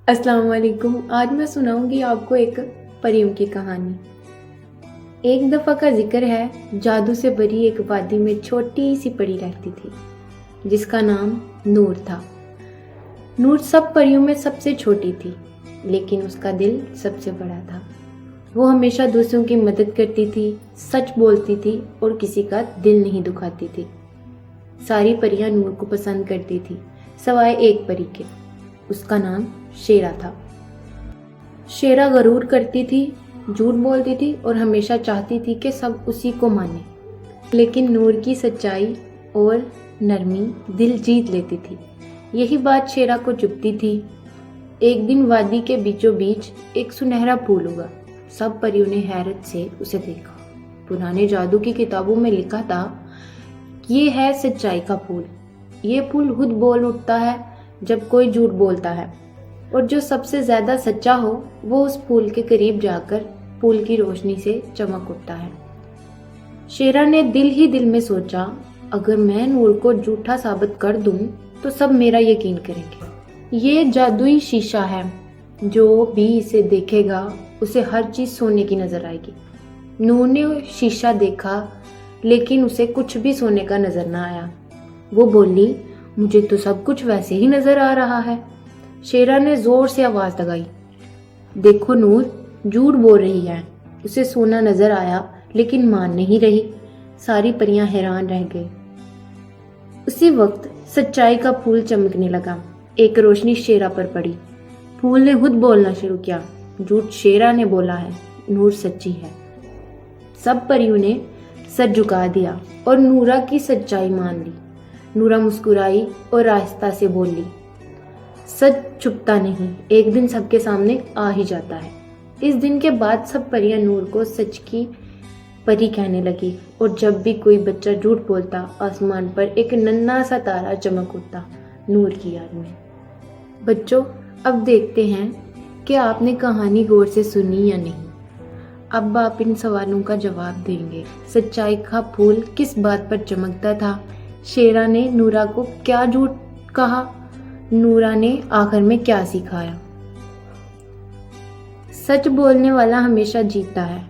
अस्सलाम वालेकुम। आज मैं सुनाऊंगी आपको एक परियों की कहानी। एक दफ़ा का जिक्र है, जादू से भरी एक वादी में छोटी सी परी रहती थी जिसका नाम नूर था। नूर सब परियों में सबसे छोटी थी, लेकिन उसका दिल सबसे बड़ा था। वो हमेशा दूसरों की मदद करती थी, सच बोलती थी और किसी का दिल नहीं दुखाती थी। सारी परियां नूर को पसंद करती थी, सवाए एक परी के। उसका नाम शेरा था। शेरा गरूर करती थी, झूठ बोलती थी और हमेशा चाहती थी कि सब उसी को माने। लेकिन नूर की सच्चाई और नरमी दिल जीत लेती थी। यही बात शेरा को चुभती थी। एक दिन वादी के बीचों बीच एक सुनहरा फूल उगा। सब परियों ने हैरत से उसे देखा। पुराने जादू की किताबों में लिखा था, ये है सच्चाई का फूल। ये फूल खुद बोल उठता है जब कोई झूठ बोलता है, और जो सबसे ज्यादा सच्चा हो वो उस फूल के करीब जाकर फूल की रोशनी से चमक उठता है। शेरा ने दिल ही दिल में सोचा, अगर मैं नूर को झूठा साबित कर दूं तो सब मेरा यकीन करेंगे। ये जादुई शीशा है, जो भी इसे देखेगा उसे हर चीज सोने की नजर आएगी। नूर ने शीशा देखा, लेकिन उसे कुछ भी सोने का नजर ना आया। वो बोली, मुझे तो सब कुछ वैसे ही नजर आ रहा है। शेरा ने जोर से आवाज लगाई, देखो नूर झूठ बोल रही है। उसे सोना नजर आया, लेकिन मान नहीं रही। सारी परियां हैरान रह गई। उसी वक्त सच्चाई का फूल चमकने लगा। एक रोशनी शेरा पर पड़ी। फूल ने खुद बोलना शुरू किया, झूठ शेरा ने बोला है, नूर सच्ची है। सब परियों ने सर झुका दिया और नूरा की सच्चाई मान ली। नूरा मुस्कुराई और आहिस्ता से बोली, सच छुपता नहीं, एक दिन सबके सामने आ ही जाता है। इस दिन के बाद सब परियां नूर को सच की परी कहने लगी, और जब भी कोई बच्चा झूठ बोलता, आसमान पर एक नन्हा सा तारा चमक उठता, नूर की याद में। बच्चों, अब देखते हैं कि आपने कहानी गौर से सुनी या नहीं। अब आप इन सवालों का जवाब देंगे। सच्चाई का फूल किस बात पर चमकता था? शेरा ने नूरा को क्या झूठ कहा? नूरा ने आखिर में क्या सिखाया? सच बोलने वाला हमेशा जीतता है।